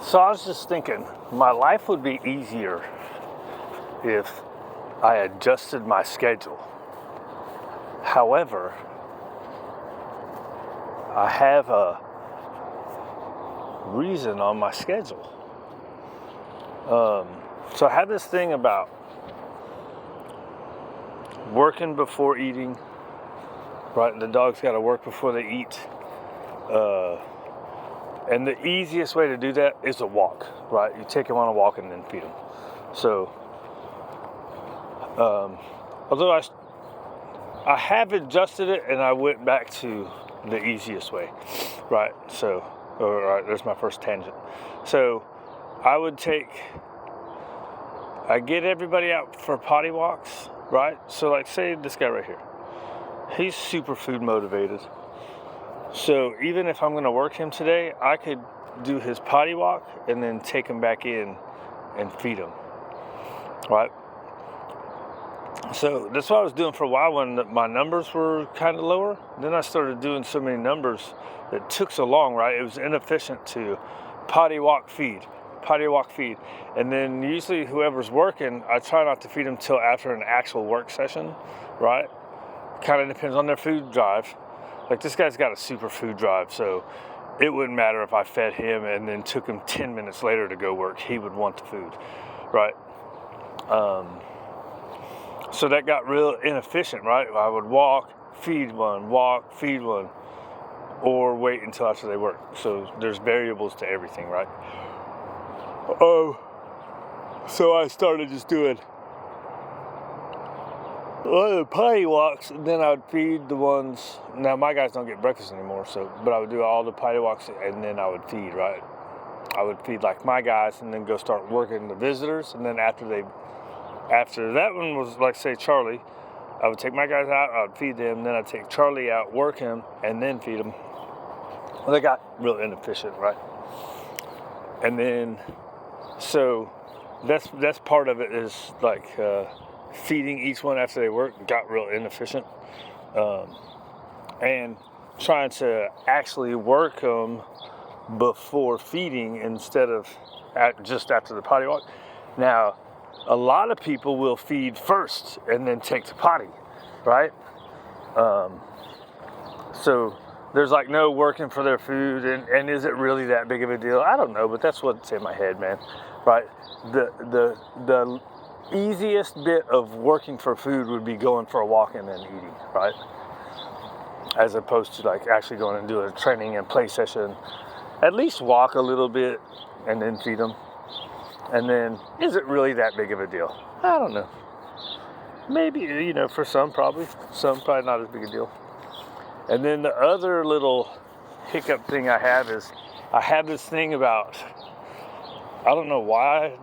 So I was just thinking, my life would be easier if I adjusted my schedule. However, I have a reason on my schedule. So I have this thing about working before eating, right? The dog's got to work before they eat. And the easiest way to do that is a walk, right? You take them on a walk and then feed them. So, although I have adjusted it and I went back to the easiest way, right? So, all right, there's my first tangent. So, I get everybody out for potty walks, right? So, like, say this guy right here, he's super food motivated. So, even if I'm going to work him today, I could do his potty walk and then take him back in and feed him, right? So, that's what I was doing for a while when my numbers were kind of lower. Then I started doing so many numbers that took so long, right? It was inefficient to potty walk, feed. And then usually whoever's working, I try not to feed them till after an actual work session, right? Kind of depends on their food drive. Like this guy's got a super food drive, so it wouldn't matter if I fed him and then took him 10 minutes later to go work. He would want the food, right? So that got real inefficient, right? I would walk, feed one, or wait until after they work. So there's variables to everything, right? So I started just doing the potty walks, and then I would feed the ones. Now my guys don't get breakfast anymore, but I would do all the potty walks, and then I would feed. Right, I would feed like my guys, and then go start working the visitors. And then after that one was like say Charlie, I would take my guys out, I would feed them, then I'd take Charlie out, work him, and then feed him. Well, they got real inefficient, right? And then so that's part of it is like. Feeding each one after they work got real inefficient, and trying to actually work them before feeding instead of just after the potty walk. Now, a lot of people will feed first and then take the potty, right? So there's like no working for their food, and is it really that big of a deal? I don't know, but that's what's in my head, man, right? The easiest bit of working for food would be going for a walk and then eating, right? As opposed to like actually going and doing a training and play session. At least walk a little bit and then feed them. And then, is it really that big of a deal? I don't know. Maybe, for some probably. Some probably not as big a deal. And then the other little hiccup thing I have is, I have this thing about, I don't know why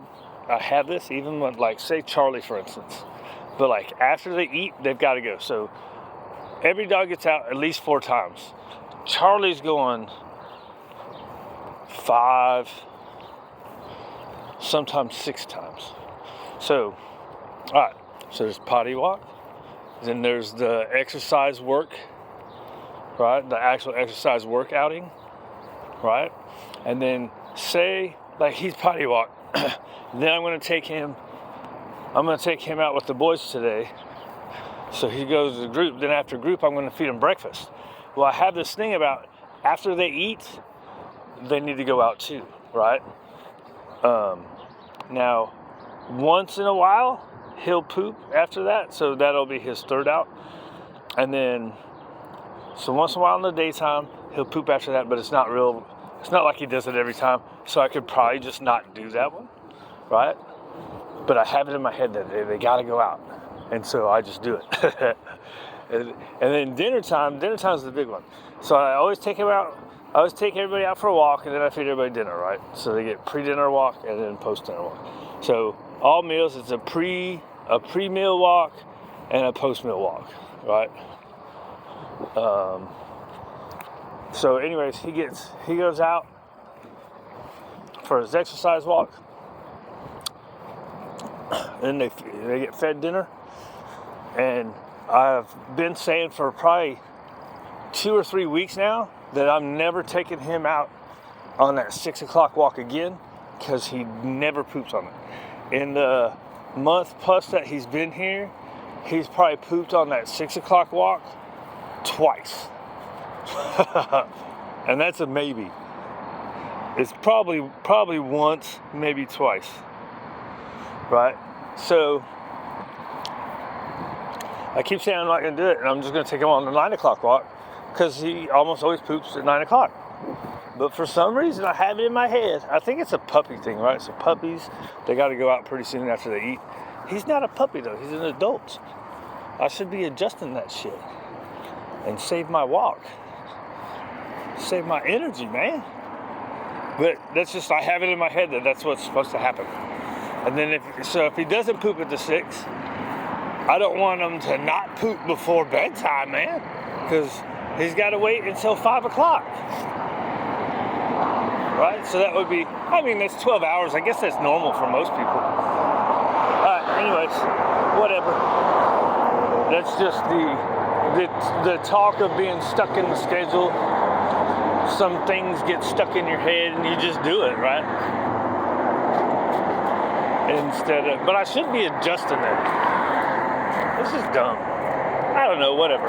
I have this, even when, like, say Charlie, for instance. But, like, after they eat, they've got to go. So, every dog gets out at least 4 times. Charlie's going 5, sometimes 6 times. So, all right. So, there's potty walk. Then there's the exercise work, right? The actual exercise work outing, right? And then, say, like, he's potty walk. Then I'm going to take him out with the boys today. So he goes to the group. Then after group, I'm going to feed him breakfast. Well, I have this thing about after they eat, they need to go out too, right? Now, once in a while, he'll poop after that. So that'll be his third out. And then, so once in a while in the daytime, he'll poop after that, but it's not like he does it every time. So I could probably just not do that one. Right? But I have it in my head that they got to go out. And so I just do it. and then dinner time is the big one. So I always take everybody out for a walk, and then I feed everybody dinner, right? So they get pre-dinner walk and then post-dinner walk. So all meals, it's a pre-meal walk and a post-meal walk, right? So anyways, he goes out for his exercise walk. And they get fed dinner, and I've been saying for probably 2 or 3 weeks now that I'm never taking him out on that 6 o'clock walk again because he never poops on it. In the month plus that he's been here, he's probably pooped on that 6 o'clock walk twice. And that's a maybe. It's probably once, maybe twice. Right? So I keep saying I'm not going to do it, and I'm just going to take him on the 9 o'clock walk because he almost always poops at 9 o'clock. But for some reason, I have it in my head. I think it's a puppy thing, right? So puppies, they got to go out pretty soon after they eat. He's not a puppy, though. He's an adult. I should be adjusting that shit and save my walk. Save my energy, man. But that's just, I have it in my head that that's what's supposed to happen. And then if he doesn't poop at the 6, I don't want him to not poop before bedtime, man. Because he's got to wait until 5 o'clock. Right? So that would be, I mean, that's 12 hours. I guess that's normal for most people. Anyways, whatever. That's just the talk of being stuck in the schedule. Some things get stuck in your head and you just do it, right? But I should be adjusting it. This is dumb. I don't know, whatever.